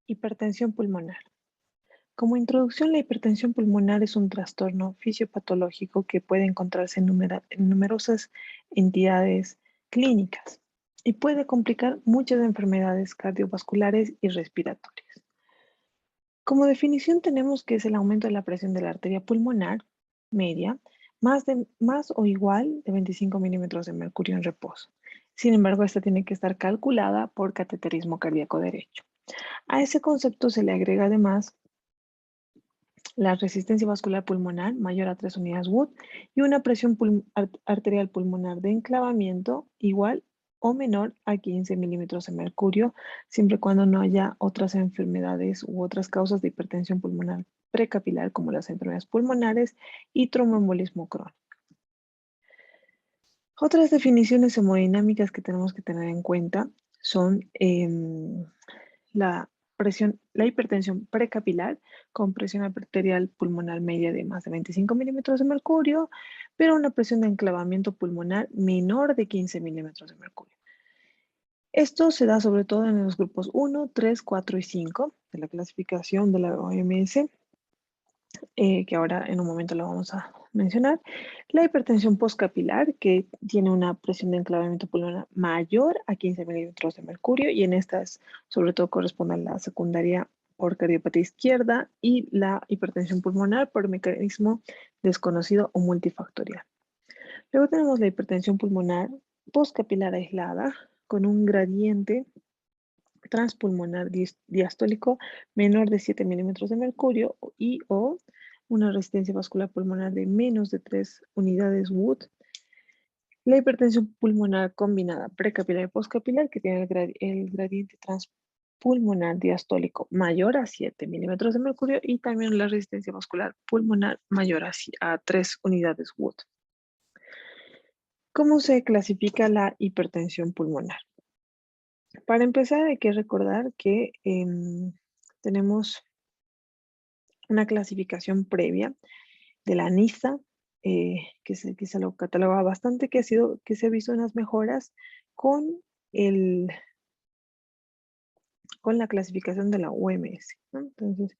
Hipertensión pulmonar. Como introducción, la hipertensión pulmonar es un trastorno fisiopatológico que puede encontrarse en numerosas entidades clínicas y puede complicar muchas enfermedades cardiovasculares y respiratorias. Como definición tenemos que es el aumento de la presión de la arteria pulmonar media más o igual de 25 milímetros de mercurio en reposo. Sin embargo, esta tiene que estar calculada por cateterismo cardíaco derecho. A ese concepto se le agrega además la resistencia vascular pulmonar mayor a 3 unidades Wood y una presión arterial pulmonar de enclavamiento igual o menor a 15 milímetros de mercurio, siempre y cuando no haya otras enfermedades u otras causas de hipertensión pulmonar precapilar, como las enfermedades pulmonares y tromboembolismo crónico. Otras definiciones hemodinámicas que tenemos que tener en cuenta son la hipertensión precapilar con presión arterial pulmonar media de más de 25 milímetros de mercurio, pero una presión de enclavamiento pulmonar menor de 15 milímetros de mercurio. Esto se da sobre todo en los grupos 1, 3, 4 y 5 de la clasificación de la OMS, que ahora en un momento lo vamos a mencionar. La hipertensión postcapilar, que tiene una presión de enclavamiento pulmonar mayor a 15 milímetros de mercurio, y en estas sobre todo corresponde a la secundaria por cardiopatía izquierda y la hipertensión pulmonar por mecanismo desconocido o multifactorial. Luego tenemos la hipertensión pulmonar postcapilar aislada con un gradiente transpulmonar diastólico menor de 7 milímetros de mercurio y o una resistencia vascular pulmonar de menos de 3 unidades Wood. La hipertensión pulmonar combinada precapilar y postcapilar que tiene el gradiente transpulmonar diastólico mayor a 7 milímetros de mercurio y también la resistencia vascular pulmonar mayor a 3 unidades Wood. ¿Cómo se clasifica la hipertensión pulmonar? Para empezar, hay que recordar que tenemos una clasificación previa de la NISA, que se lo cataloga bastante, que se ha visto unas mejoras con, el, con la clasificación de la OMS, ¿no? Entonces,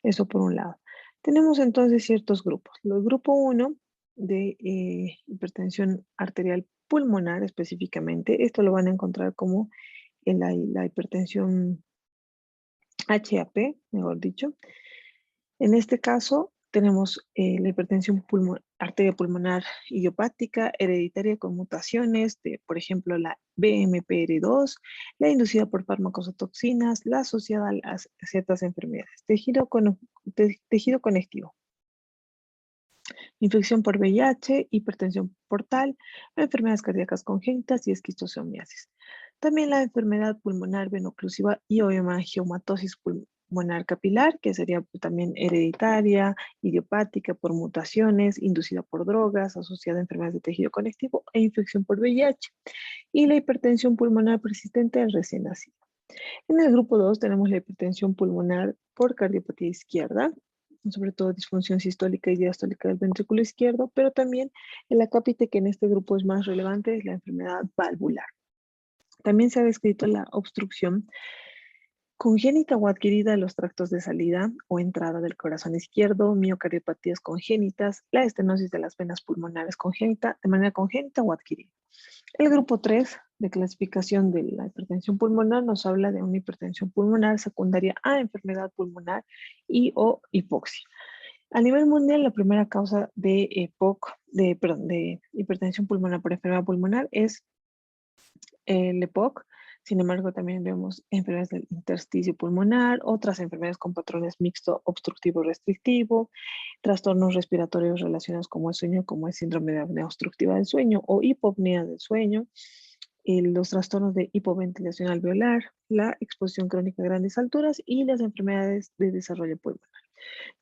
eso por un lado. Tenemos entonces ciertos grupos. El grupo 1 de hipertensión arterial pulmonar específicamente, esto lo van a encontrar como en la hipertensión HAP, mejor dicho. En este caso, tenemos la hipertensión arteria pulmonar idiopática, hereditaria con mutaciones de, por ejemplo, la BMPR2, la inducida por fármacos o toxinas, la asociada a ciertas enfermedades, tejido conectivo, infección por VIH, hipertensión portal, enfermedades cardíacas congénitas y esquistosomiasis. También la enfermedad pulmonar veno-occlusiva y o hemangiomatosis pulmonar capilar, que sería también hereditaria, idiopática por mutaciones, inducida por drogas, asociada a enfermedades de tejido conectivo e infección por VIH. Y la hipertensión pulmonar persistente del recién nacido. En el grupo 2 tenemos la hipertensión pulmonar por cardiopatía izquierda, sobre todo disfunción sistólica y diastólica del ventrículo izquierdo, pero también el acápite que en este grupo es más relevante es la enfermedad valvular. También se ha descrito la obstrucción congénita o adquirida de los tractos de salida o entrada del corazón izquierdo, miocardiopatías congénitas, la estenosis de las venas pulmonares congénita, de manera congénita o adquirida. El grupo 3 de clasificación de la hipertensión pulmonar nos habla de una hipertensión pulmonar secundaria a enfermedad pulmonar y o hipoxia. A nivel mundial, la primera causa de de hipertensión pulmonar por enfermedad pulmonar es el EPOC. Sin embargo, también vemos enfermedades del intersticio pulmonar, otras enfermedades con patrones mixto obstructivo restrictivo, trastornos respiratorios relacionados con el sueño, como el síndrome de apnea obstructiva del sueño o hipopnea del sueño, los trastornos de hipoventilación alveolar, la exposición crónica a grandes alturas y las enfermedades de desarrollo pulmonar.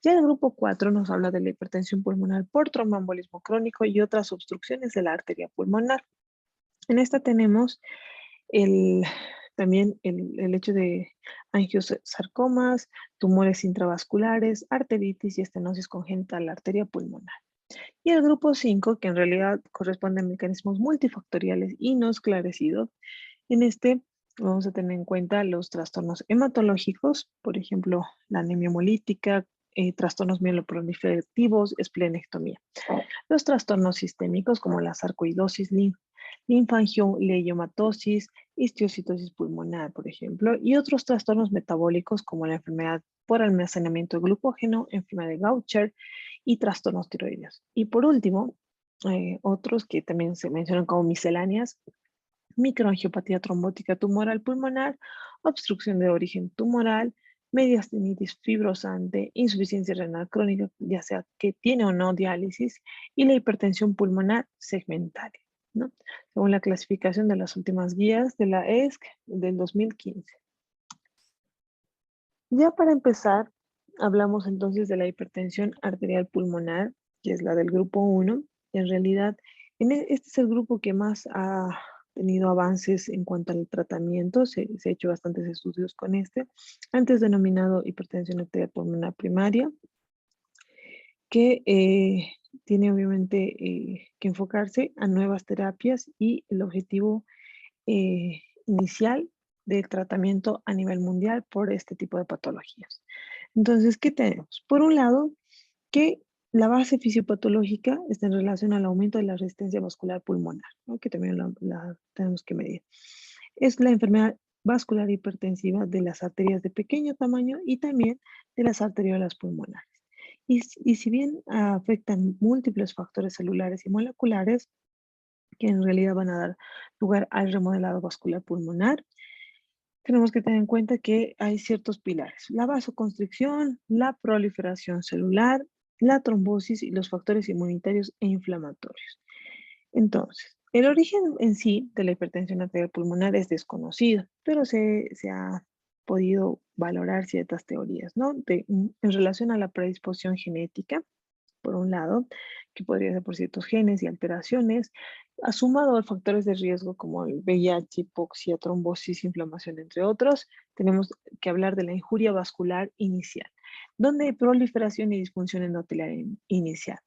Ya el grupo 4 nos habla de la hipertensión pulmonar por tromboembolismo crónico y otras obstrucciones de la arteria pulmonar. En esta tenemos también el hecho de angiosarcomas, tumores intravasculares, arteritis y estenosis congénita de la arteria pulmonar. Y el grupo 5, que en realidad corresponde a mecanismos multifactoriales y no esclarecidos, en este Vamos a tener en cuenta los trastornos hematológicos, por ejemplo, la anemia hemolítica, trastornos mieloproliferativos, esplenectomía. Los trastornos sistémicos como la sarcoidosis, linfangioleumiatosis, histiocytosis pulmonar, por ejemplo, y otros trastornos metabólicos como la enfermedad por almacenamiento de glucógeno, enfermedad de Gaucher y trastornos tiroideos. Y por último, otros que también se mencionan como misceláneas, microangiopatía trombótica tumoral pulmonar, obstrucción de origen tumoral, mediastinitis fibrosante, insuficiencia renal crónica, ya sea que tiene o no diálisis, y la hipertensión pulmonar segmentaria, ¿no? Según la clasificación de las últimas guías de la ESC del 2015. Ya para empezar, hablamos entonces de la hipertensión arterial pulmonar, que es la del grupo 1. En realidad, este es el grupo que más ha tenido avances en cuanto al tratamiento. Se ha hecho bastantes estudios con este, antes denominado hipertensión arterial pulmonar primaria, que tiene obviamente que enfocarse a nuevas terapias y el objetivo inicial del tratamiento a nivel mundial por este tipo de patologías. Entonces, ¿qué tenemos? Por un lado, que la base fisiopatológica está en relación al aumento de la resistencia vascular pulmonar, ¿no? Que también la tenemos que medir. Es la enfermedad vascular hipertensiva de las arterias de pequeño tamaño y también de las arteriolas pulmonares. Y si bien afectan múltiples factores celulares y moleculares, que en realidad van a dar lugar al remodelado vascular pulmonar, tenemos que tener en cuenta que hay ciertos pilares: la vasoconstricción, la proliferación celular, la trombosis y los factores inmunitarios e inflamatorios. Entonces, el origen en sí de la hipertensión arterial pulmonar es desconocido, pero se ha podido valorar ciertas teorías, ¿no? En relación a la predisposición genética, por un lado, que podría ser por ciertos genes y alteraciones, sumado a factores de riesgo como el VIH, hipoxia, trombosis, inflamación, entre otros. Tenemos que hablar de la injuria vascular inicial, donde hay proliferación y disfunción endotelial inicial.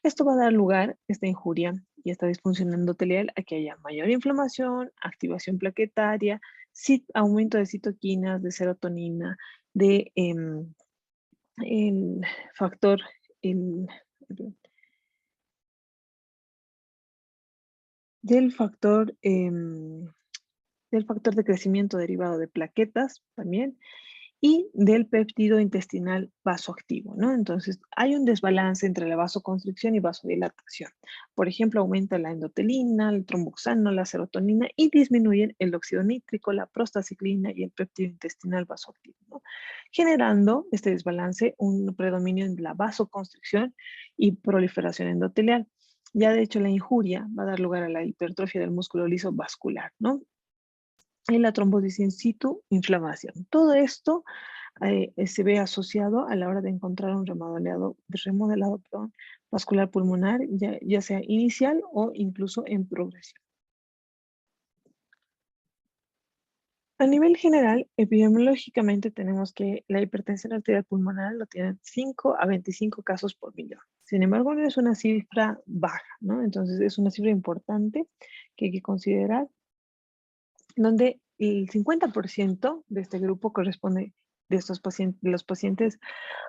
Esto va a dar lugar, esta injuria y esta disfunción endotelial, a que haya mayor inflamación, activación plaquetaria, aumento de citoquinas, de serotonina, de el factor, el, del factor, del factor de crecimiento derivado de plaquetas también, y del péptido intestinal vasoactivo, ¿no? Entonces, hay un desbalance entre la vasoconstricción y vasodilatación. Por ejemplo, aumenta la endotelina, el tromboxano, la serotonina y disminuyen el óxido nítrico, la prostaciclina y el péptido intestinal vasoactivo, ¿no? Generando este desbalance un predominio en la vasoconstricción y proliferación endotelial. Ya de hecho, la injuria va a dar lugar a la hipertrofia del músculo liso vascular, ¿no? Y la trombosis in situ, inflamación. Todo esto se ve asociado a la hora de encontrar un remodelado vascular pulmonar, ya sea inicial o incluso en progresión. A nivel general, epidemiológicamente tenemos que la hipertensión arterial pulmonar lo tienen 5 a 25 casos por millón. Sin embargo, no es una cifra baja, ¿no? Entonces es una cifra importante que hay que considerar, donde el 50% de este grupo corresponde de estos pacientes, de los pacientes,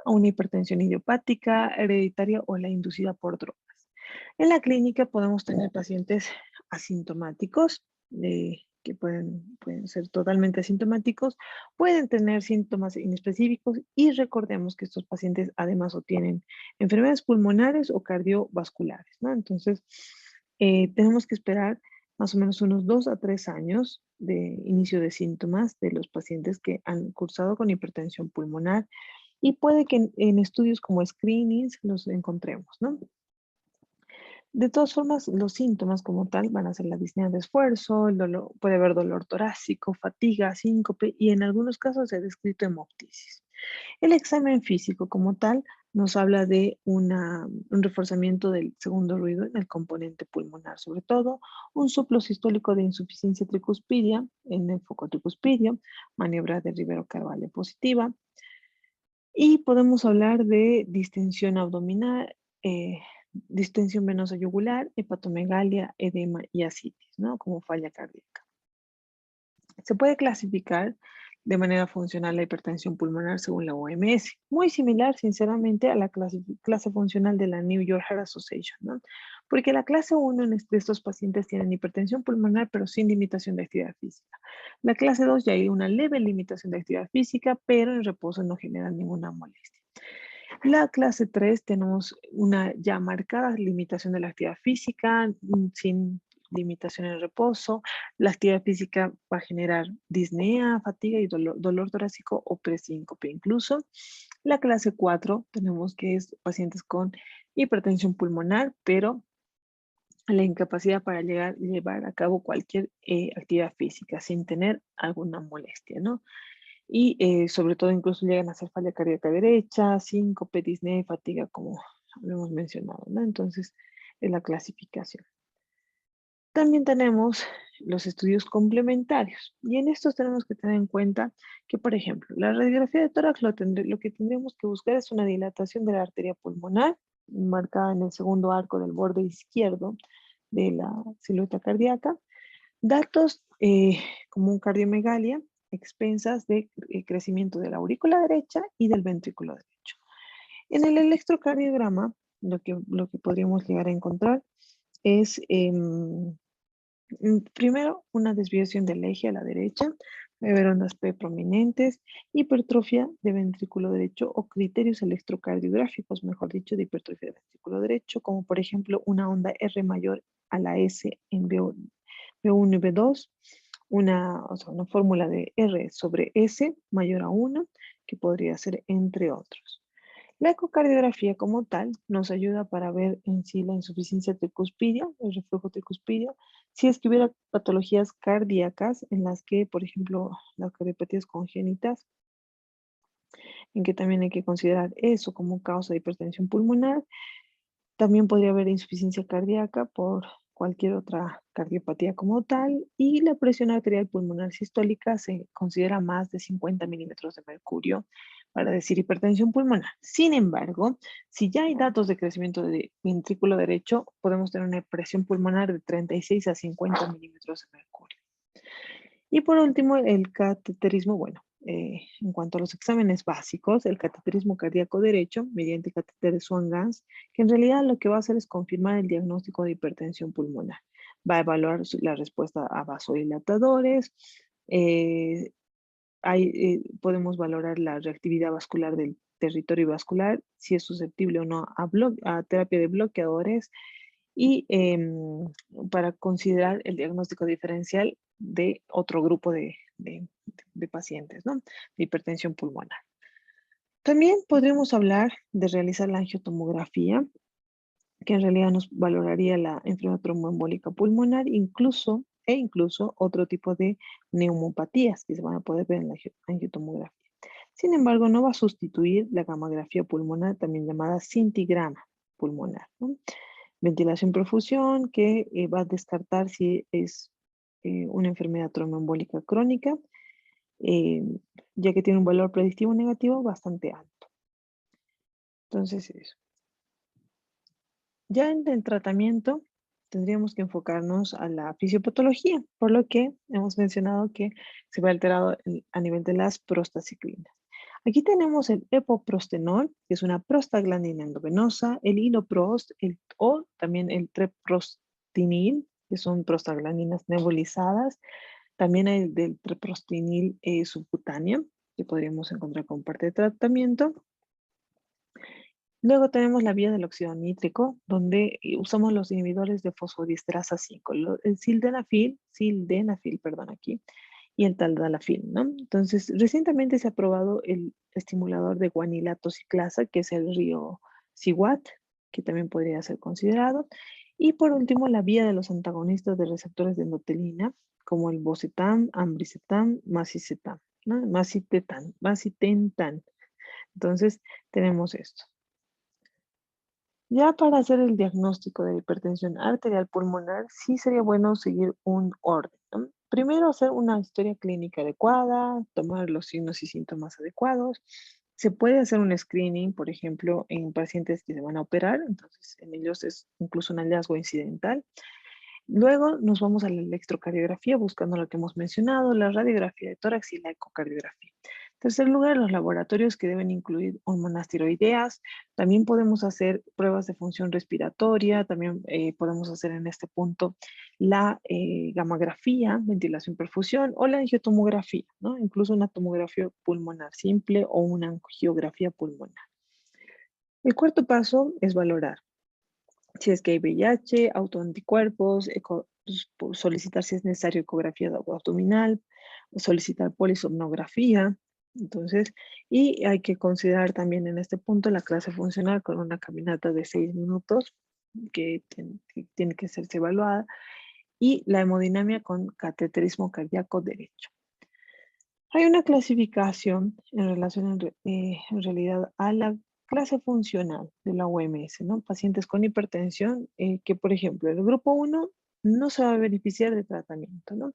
a una hipertensión idiopática, hereditaria o la inducida por drogas. En la clínica podemos tener pacientes asintomáticos, que pueden ser totalmente asintomáticos, pueden tener síntomas inespecíficos, y recordemos que estos pacientes además o tienen enfermedades pulmonares o cardiovasculares, ¿no? Entonces, tenemos que esperar más o menos unos 2 a 3 años de inicio de síntomas de los pacientes que han cursado con hipertensión pulmonar, y puede que en estudios como screenings los encontremos, ¿no? De todas formas, los síntomas como tal van a ser la disnea de esfuerzo, el dolor, puede haber dolor torácico, fatiga, síncope y en algunos casos se ha descrito hemoptisis. El examen físico como tal nos habla de un reforzamiento del segundo ruido en el componente pulmonar, sobre todo un soplo sistólico de insuficiencia tricuspidia en el foco tricuspidio, maniobra de Rivero-Carvalho positiva, y podemos hablar de distensión abdominal, distensión venosa yugular, hepatomegalia, edema y ascitis, ¿no? Como falla cardíaca. Se puede clasificar de manera funcional la hipertensión pulmonar según la OMS, muy similar, sinceramente, a la clase funcional de la New York Heart Association, ¿no? Porque la clase 1 de estos pacientes tienen hipertensión pulmonar, pero sin limitación de actividad física. La clase 2 ya hay una leve limitación de actividad física, pero en reposo no genera ninguna molestia. La clase 3 tenemos una ya marcada limitación de la actividad física, sin limitación en reposo. La actividad física va a generar disnea, fatiga y dolor torácico o presíncope incluso. La clase 4 tenemos que es pacientes con hipertensión pulmonar, pero la incapacidad para llevar a cabo cualquier actividad física sin tener alguna molestia, ¿no? Y sobre todo incluso llegan a hacer falla cardíaca derecha, síncope, disnea y fatiga, como lo hemos mencionado, ¿no? Entonces, es la clasificación. También tenemos los estudios complementarios y en estos tenemos que tener en cuenta que, por ejemplo, la radiografía de tórax lo que tendremos que buscar es una dilatación de la arteria pulmonar marcada en el segundo arco del borde izquierdo de la silueta cardíaca, datos como un cardiomegalia, expensas de crecimiento de la aurícula derecha y del ventrículo derecho. En el electrocardiograma, lo que podríamos llegar a encontrar es primero una desviación del eje a la derecha, ver ondas P prominentes, hipertrofia de ventrículo derecho o criterios electrocardiográficos, mejor dicho, de hipertrofia de ventrículo derecho, como por ejemplo una onda R mayor a la S en B1 y B2, o sea, una fórmula de R sobre S mayor a 1, que podría ser entre otros. La ecocardiografía como tal nos ayuda para ver en sí la insuficiencia tricuspidia, el reflujo tricuspidio, si es que hubiera patologías cardíacas en las que, por ejemplo, las cardiopatías congénitas, en que también hay que considerar eso como causa de hipertensión pulmonar. También podría haber insuficiencia cardíaca por cualquier otra cardiopatía como tal, y la presión arterial pulmonar sistólica se considera más de 50 milímetros de mercurio para decir hipertensión pulmonar. Sin embargo, si ya hay datos de crecimiento de ventrículo derecho, podemos tener una presión pulmonar de 36 a 50 milímetros de mercurio. Y por último, el cateterismo, bueno, en cuanto a los exámenes básicos, el cateterismo cardíaco derecho, mediante catéter de Swan-Ganz, que en realidad lo que va a hacer es confirmar el diagnóstico de hipertensión pulmonar. Va a evaluar la respuesta a vasodilatadores, eh, podemos valorar la reactividad vascular del territorio vascular, si es susceptible o no a terapia de bloqueadores, y para considerar el diagnóstico diferencial de otro grupo de pacientes, ¿no? De hipertensión pulmonar. También podríamos hablar de realizar la angiotomografía, que en realidad nos valoraría la enfermedad tromboembólica pulmonar, incluso otro tipo de neumopatías que se van a poder ver en la angiotomografía. Sin embargo, no va a sustituir la gamografía pulmonar, también llamada cintigrama pulmonar, ¿no? Ventilación perfusión, que va a descartar si es una enfermedad tromboembólica crónica, eh, ya que tiene un valor predictivo negativo bastante alto. Entonces, eso. Ya en el tratamiento tendríamos que enfocarnos a la fisiopatología, por lo que hemos mencionado que se ve alterado a nivel de las prostaciclinas. Aquí tenemos el epoprostenol, que es una prostaglandina endovenosa, el iloprost, o también el treprostinil, que son prostaglandinas nebulizadas. También hay del treprostinil subcutáneo, que podríamos encontrar como parte de tratamiento. Luego tenemos la vía del óxido nítrico, donde usamos los inhibidores de fosfodiesterasa 5, el sildenafil, perdón, aquí, y el taldalafil, ¿no? Entonces, recientemente se ha aprobado el estimulador de guanilato ciclasa, que es el río Siwat, que también podría ser considerado. Y por último, la vía de los antagonistas de receptores de endotelina, como el bocetam, ambricetam, macicetam, ¿no? Macitentan. Entonces, tenemos esto. Ya para hacer el diagnóstico de hipertensión arterial pulmonar, sí sería bueno seguir un orden, ¿no? Primero hacer una historia clínica adecuada, tomar los signos y síntomas adecuados. Se puede hacer un screening, por ejemplo, en pacientes que se van a operar, entonces en ellos es incluso un hallazgo incidental. Luego nos vamos a la electrocardiografía buscando lo que hemos mencionado, la radiografía de tórax y la ecocardiografía. En tercer lugar, los laboratorios que deben incluir hormonas tiroideas. También podemos hacer pruebas de función respiratoria, también podemos hacer en este punto la gamografía, ventilación perfusión o la angiotomografía, ¿no? Incluso una tomografía pulmonar simple o una angiografía pulmonar. El cuarto paso es valorar si es que hay VIH, autoanticuerpos, solicitar si es necesario ecografía abdominal, solicitar polisomnografía. Entonces, y hay que considerar también en este punto la clase funcional con una caminata de 6 minutos que tiene que serse evaluada y la hemodinamia con cateterismo cardíaco derecho. Hay una clasificación en relación en realidad a la clase funcional de la OMS, ¿no? Pacientes con hipertensión, que por ejemplo, el grupo 1 no se va a beneficiar de tratamiento, ¿no?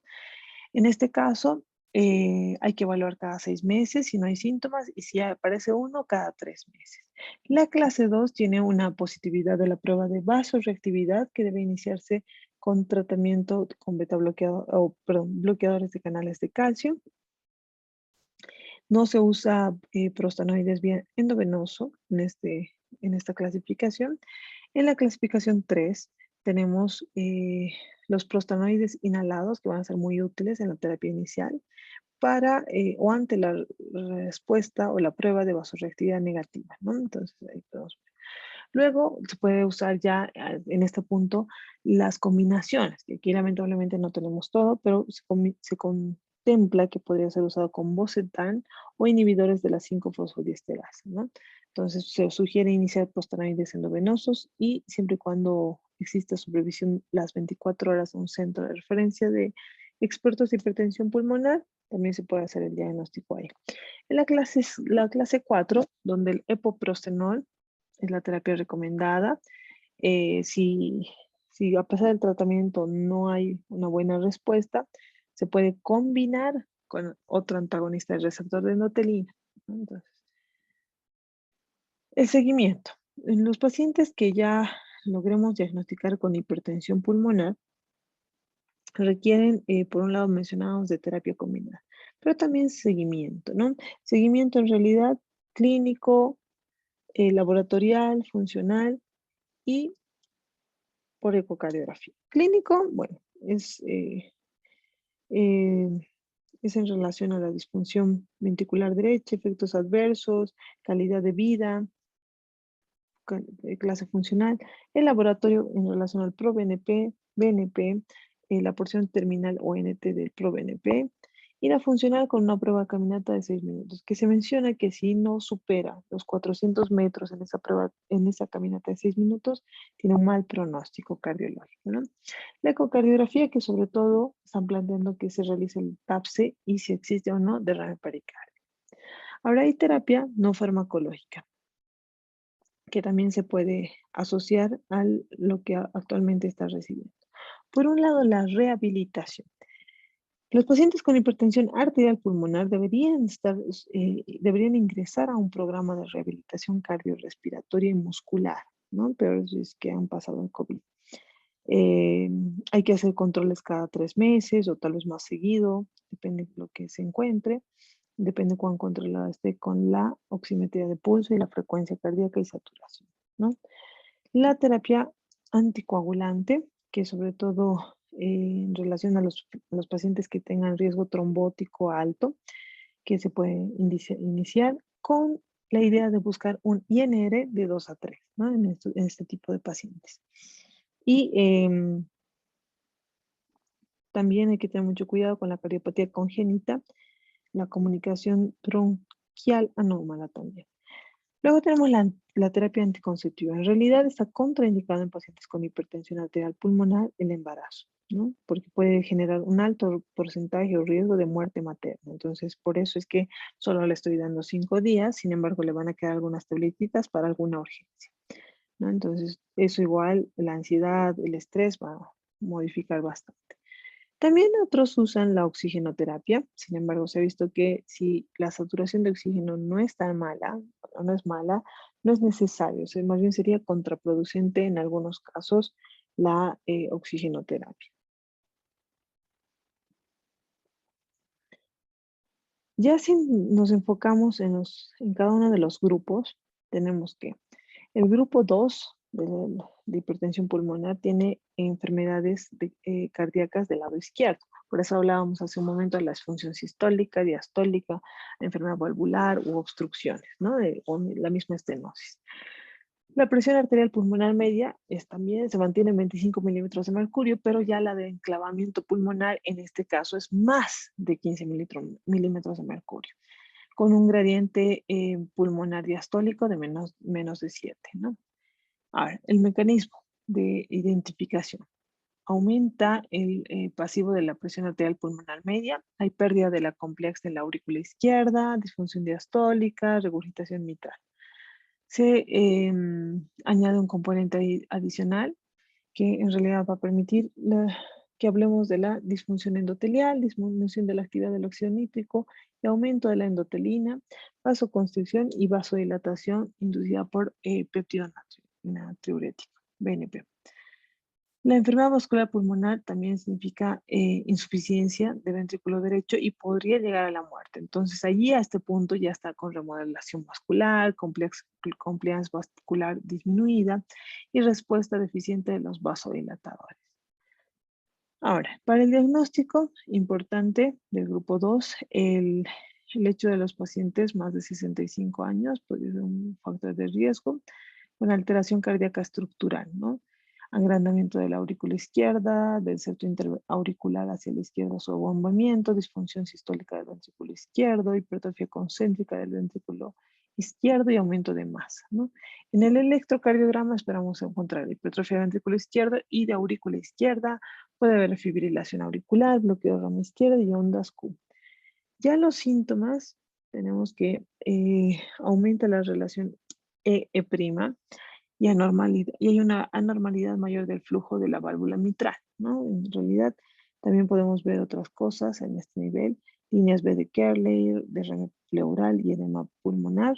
En este caso, hay que evaluar cada 6 meses si no hay síntomas y si aparece uno cada 3 meses. La clase 2 tiene una positividad de la prueba de vasoreactividad que debe iniciarse con tratamiento con beta bloqueador, o, perdón, bloqueadores de canales de calcio. No se usa prostanoides vía endovenoso en esta clasificación. En la clasificación 3 tenemos los prostanoides inhalados que van a ser muy útiles en la terapia inicial para o ante la respuesta o la prueba de vasoreactividad negativa, ¿no? Entonces ahí podemos ver. Luego se puede usar ya en este punto las combinaciones, que aquí lamentablemente no tenemos todo, pero se contempla que podría ser usado con Bocetan o inhibidores de la 5-fosfodiesterasa, ¿no? Entonces se sugiere iniciar prostanoides endovenosos y siempre y cuando exista supervisión las 24 horas de un centro de referencia de expertos de hipertensión pulmonar, también se puede hacer el diagnóstico ahí. En la clase 4, donde el epoprostenol es la terapia recomendada. Si a pesar del tratamiento no hay una buena respuesta, se puede combinar con otro antagonista del receptor de endotelina, ¿no? Entonces, el seguimiento. En los pacientes que ya logremos diagnosticar con hipertensión pulmonar, requieren, por un lado, mencionados de terapia combinada, pero también seguimiento, ¿no? Seguimiento en realidad clínico, laboratorial, funcional y por ecocardiografía. Clínico, bueno, eh, es en relación a la disfunción ventricular derecha, efectos adversos, calidad de vida, clase funcional. El laboratorio en relación al ProBNP, BNP, la porción terminal ONT del ProBNP y la funcional con una prueba de caminata de 6 minutos, que se menciona que si no supera los 400 metros en esa prueba, en esa caminata de 6 minutos, tiene un mal pronóstico cardiológico, ¿no? La ecocardiografía, que sobre todo están planteando que se realice el TAPSE y si existe o no derrame pericardio. Ahora hay terapia no farmacológica, que también se puede asociar a lo que actualmente está recibiendo. Por un lado, la rehabilitación. Los pacientes con hipertensión arterial pulmonar deberían ingresar a un programa de rehabilitación cardiorrespiratoria y muscular, ¿no? Pero si es que han pasado el COVID. Hay que hacer controles cada 3 meses o tal vez más seguido, depende de lo que se encuentre, depende cuán controlada esté con la oximetría de pulso y la frecuencia cardíaca y saturación, ¿no? La terapia anticoagulante, que sobre todo en relación a los pacientes que tengan riesgo trombótico alto, que se puede iniciar con la idea de buscar un INR de 2 a 3, ¿no? En este tipo de pacientes. Y también hay que tener mucho cuidado con la cardiopatía congénita, la comunicación bronquial anómala también. Luego tenemos la terapia anticonceptiva. En realidad está contraindicada en pacientes con hipertensión arterial pulmonar el embarazo, ¿no? Porque puede generar un alto porcentaje o riesgo de muerte materna. Entonces, por eso es que solo le estoy dando 5 días, sin embargo, le van a quedar algunas tabletitas para alguna urgencia, ¿no? Entonces, eso igual, la ansiedad, el estrés va a modificar bastante. También otros usan la oxigenoterapia, sin embargo, se ha visto que si la saturación de oxígeno no es tan mala, o no es mala, no es necesario, o sea, más bien sería contraproducente en algunos casos la oxigenoterapia. Ya si nos enfocamos en cada uno de los grupos, tenemos que el grupo 2 de hipertensión pulmonar tiene enfermedades cardíacas del lado izquierdo. Por eso hablábamos hace un momento de la disfunción sistólica, diastólica, enfermedad valvular u obstrucciones, ¿no? O la misma estenosis. La presión arterial pulmonar media también se mantiene en 25 milímetros de mercurio, pero ya la de enclavamiento pulmonar en este caso es más de 15 milímetros de mercurio, con un gradiente pulmonar diastólico de menos de 7, ¿no? Ahora, el mecanismo de identificación. Aumenta el pasivo de la presión arterial pulmonar media, hay pérdida de la complex de la aurícula izquierda, disfunción diastólica, regurgitación mitral. Se añade un componente adicional que en realidad va a permitir que hablemos de la disfunción endotelial, disminución de la actividad del óxido nítrico y aumento de la endotelina, vasoconstricción y vasodilatación inducida por péptido natriurético, BNP. La enfermedad vascular pulmonar también significa insuficiencia del ventrículo derecho y podría llegar a la muerte. Entonces, allí a este punto ya está con remodelación vascular, compliance vascular disminuida y respuesta deficiente de los vasodilatadores. Ahora, para el diagnóstico importante del grupo 2, el hecho de los pacientes más de 65 años puede ser un factor de riesgo con alteración cardíaca estructural, ¿no? Agrandamiento de la aurícula izquierda, del septo interauricular hacia la izquierda, su abombamiento, disfunción sistólica del ventrículo izquierdo, hipertrofia concéntrica del ventrículo izquierdo y aumento de masa, ¿no? En el electrocardiograma esperamos encontrar hipertrofia del ventrículo izquierdo y de aurícula izquierda, puede haber fibrilación auricular, bloqueo de rama izquierda y ondas Q. Ya los síntomas, tenemos que aumenta la relación E' y anormalidad, y hay una anormalidad mayor del flujo de la válvula mitral, ¿no? En realidad, también podemos ver otras cosas en este nivel, líneas B de Kerley, derrame pleural y edema pulmonar,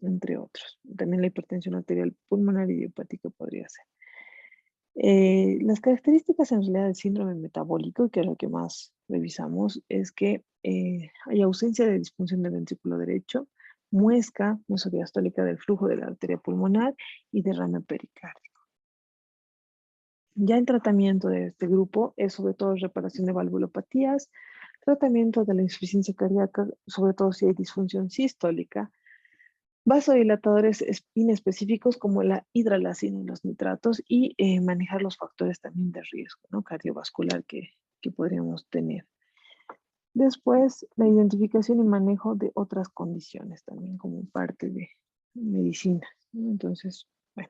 entre otros. También la hipertensión arterial pulmonar idiopática podría ser. Las características en realidad del síndrome metabólico, que es lo que más revisamos, es que hay ausencia de disfunción del ventrículo derecho, muesca mesodiastólica del flujo de la arteria pulmonar y derrame pericárdico. Ya el tratamiento de este grupo es sobre todo reparación de valvulopatías, tratamiento de la insuficiencia cardíaca, sobre todo si hay disfunción sistólica, vasodilatadores inespecíficos como la hidralazina y los nitratos y manejar los factores también de riesgo, ¿no? Cardiovascular que podríamos tener. Después, la identificación y manejo de otras condiciones también como parte de medicina, ¿no? Entonces, bueno.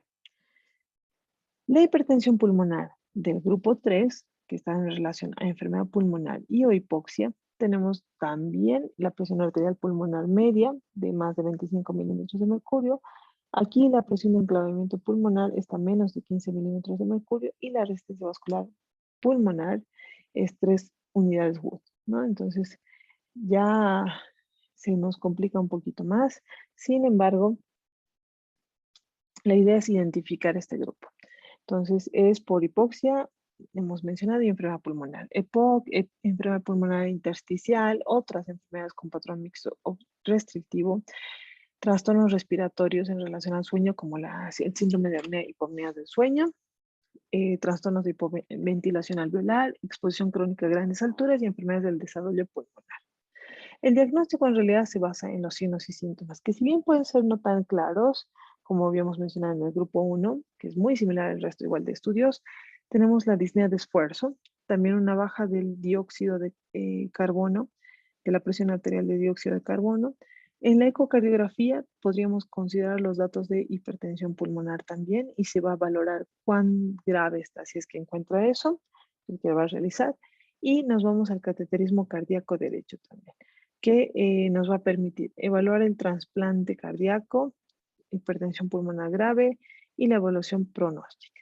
La hipertensión pulmonar del grupo 3, que está en relación a enfermedad pulmonar y o hipoxia, tenemos también la presión arterial pulmonar media de más de 25 milímetros de mercurio. Aquí la presión de enclavamiento pulmonar está a menos de 15 milímetros de mercurio y la resistencia vascular pulmonar es 3 unidades Wood, ¿no? Entonces, ya se nos complica un poquito más. Sin embargo, la idea es identificar este grupo. Entonces, es por hipoxia, hemos mencionado, y enfermedad pulmonar. EPOC, enfermedad pulmonar intersticial, otras enfermedades con patrón mixto o restrictivo, trastornos respiratorios en relación al sueño, como el síndrome de apnea y hipopnea del sueño, trastornos de hipoventilación alveolar, exposición crónica a grandes alturas y enfermedades del desarrollo pulmonar. El diagnóstico en realidad se basa en los signos y síntomas, que si bien pueden ser no tan claros, como habíamos mencionado en el grupo 1, que es muy similar al resto igual de estudios, tenemos la disnea de esfuerzo, también una baja del dióxido de carbono, de la presión arterial de dióxido de carbono. En la ecocardiografía podríamos considerar los datos de hipertensión pulmonar también y se va a valorar cuán grave está, si es que encuentra eso, el que va a realizar, y nos vamos al cateterismo cardíaco derecho también, que nos va a permitir evaluar el trasplante cardíaco, hipertensión pulmonar grave y la evaluación pronóstica.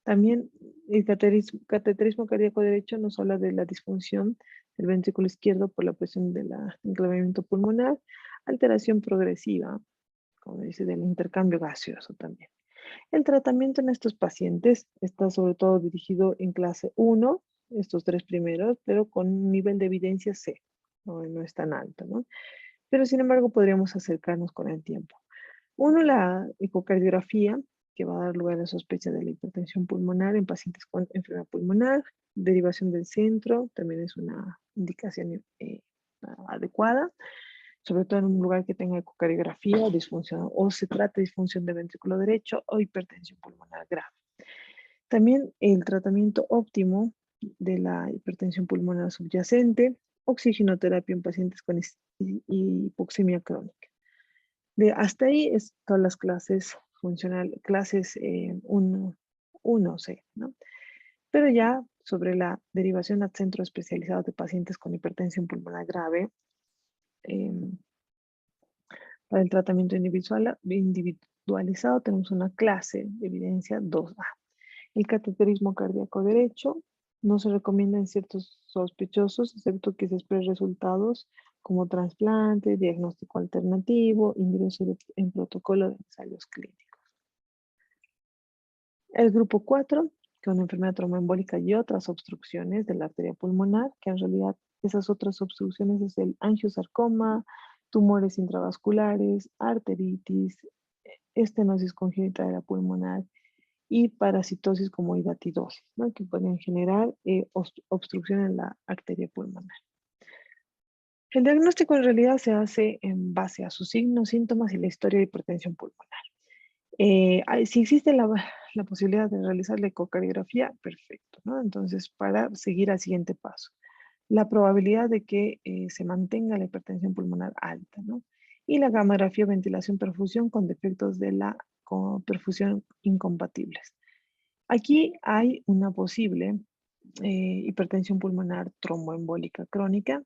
También el cateterismo cardíaco derecho nos habla de la disfunción del ventrículo izquierdo por la presión del enclavamiento pulmonar, alteración progresiva, como dice, del intercambio gaseoso también. El tratamiento en estos pacientes está sobre todo dirigido en clase 1, estos 3 primeros, pero con un nivel de evidencia C, no es tan alto, ¿no? Pero sin embargo podríamos acercarnos con el tiempo. Uno, la ecocardiografía, que va a dar lugar a sospecha de la hipertensión pulmonar en pacientes con enfermedad pulmonar, derivación del centro, también es una indicación adecuada, sobre todo en un lugar que tenga ecocardiografía o disfunción, o se trata de disfunción del ventrículo derecho o hipertensión pulmonar grave. También el tratamiento óptimo de la hipertensión pulmonar subyacente, oxigenoterapia en pacientes con hipoxemia crónica. Hasta ahí es todas las clases funcional, clases 1C, ¿no? Pero ya sobre la derivación a centros especializados de pacientes con hipertensión pulmonar grave, em, para el tratamiento individualizado tenemos una clase de evidencia 2A. El cateterismo cardíaco derecho no se recomienda en ciertos sospechosos, excepto que se esperen resultados como trasplante, diagnóstico alternativo, ingreso en protocolo de ensayos clínicos. El grupo 4, con enfermedad tromboembólica y otras obstrucciones de la arteria pulmonar, que en realidad esas otras obstrucciones es el angiosarcoma, tumores intravasculares, arteritis, estenosis congénita de la pulmonar y parasitosis como hidatidosis, ¿no? Que pueden generar obstrucción en la arteria pulmonar. El diagnóstico en realidad se hace en base a sus signos, síntomas y la historia de hipertensión pulmonar. Si existe la posibilidad de realizar la ecocardiografía, perfecto, ¿no? Entonces, para seguir al siguiente paso. La probabilidad de que se mantenga la hipertensión pulmonar alta, ¿no? Y la gamografía, ventilación, perfusión con defectos de la perfusión incompatibles. Aquí hay una posible hipertensión pulmonar tromboembólica crónica,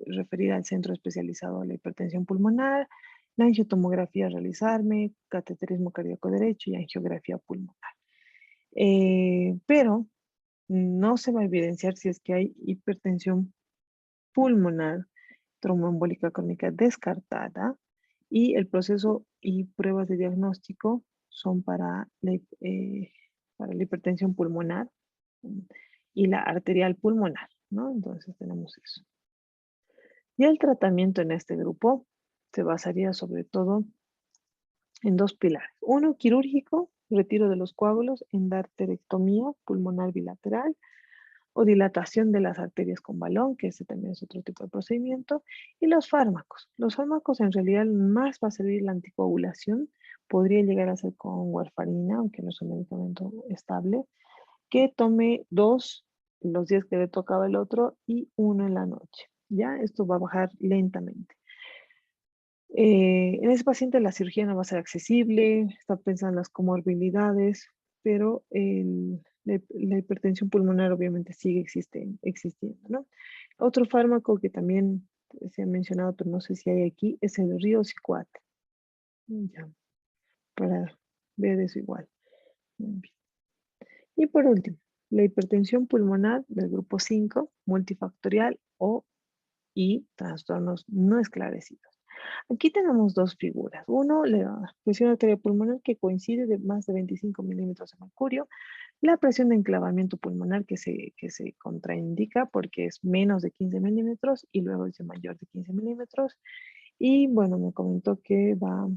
referida al centro especializado de la hipertensión pulmonar, la angiotomografía a realizarme, cateterismo cardíaco derecho y angiografía pulmonar. Pero no se va a evidenciar si es que hay hipertensión pulmonar tromboembólica crónica descartada y el proceso y pruebas de diagnóstico son para la hipertensión pulmonar y la arterial pulmonar, ¿no? Entonces tenemos eso. Y el tratamiento en este grupo se basaría sobre todo en dos pilares. Uno, quirúrgico, retiro de los coágulos, endarterectomía pulmonar bilateral o dilatación de las arterias con balón, que ese también es otro tipo de procedimiento. Y los fármacos. Los fármacos en realidad más va a servir la anticoagulación. Podría llegar a ser con warfarina, aunque no es un medicamento estable, que tome 2 los días que le tocaba el otro y 1 en la noche. ¿Ya? Esto va a bajar lentamente. En ese paciente la cirugía no va a ser accesible, está pensando en las comorbilidades, pero la hipertensión pulmonar obviamente sigue existiendo, ¿no? Otro fármaco que también se ha mencionado, pero no sé si hay aquí, es el Riocicuat. Ya, para ver eso igual. Muy bien. Y por último, la hipertensión pulmonar del grupo 5, multifactorial y trastornos no esclarecidos. Aquí tenemos dos figuras. Uno, la presión arterial pulmonar que coincide de más de 25 milímetros de mercurio. La presión de enclavamiento pulmonar que se contraindica porque es menos de 15 milímetros y luego dice mayor de 15 milímetros. Y bueno, me comentó que va,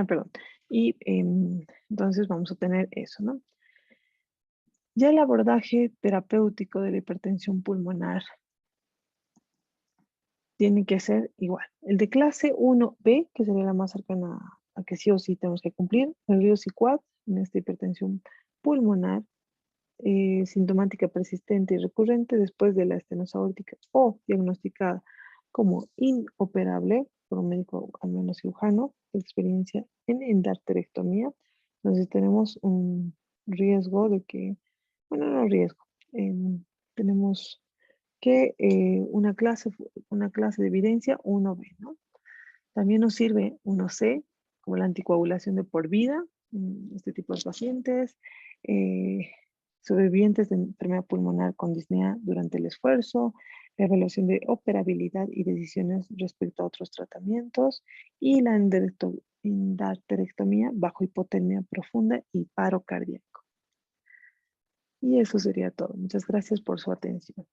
perdón. Y entonces vamos a tener eso, ¿no? Ya el abordaje terapéutico de la hipertensión pulmonar tiene que ser igual. El de clase 1B, que sería la más cercana a que sí o sí tenemos que cumplir, el Riocicuat, en esta hipertensión pulmonar, sintomática persistente y recurrente después de la estenosis aórtica o diagnosticada como inoperable por un médico, al menos cirujano, de experiencia en endarterectomía. Entonces tenemos un riesgo de que, bueno, no riesgo, tenemos que una clase de evidencia 1B, ¿no? También nos sirve 1C, como la anticoagulación de por vida en este tipo de pacientes, eh, sobrevivientes de enfermedad pulmonar con disnea durante el esfuerzo, la evaluación de operabilidad y decisiones respecto a otros tratamientos y la endarterectomía bajo hipotermia profunda y paro cardíaco. Y eso sería todo. Muchas gracias por su atención.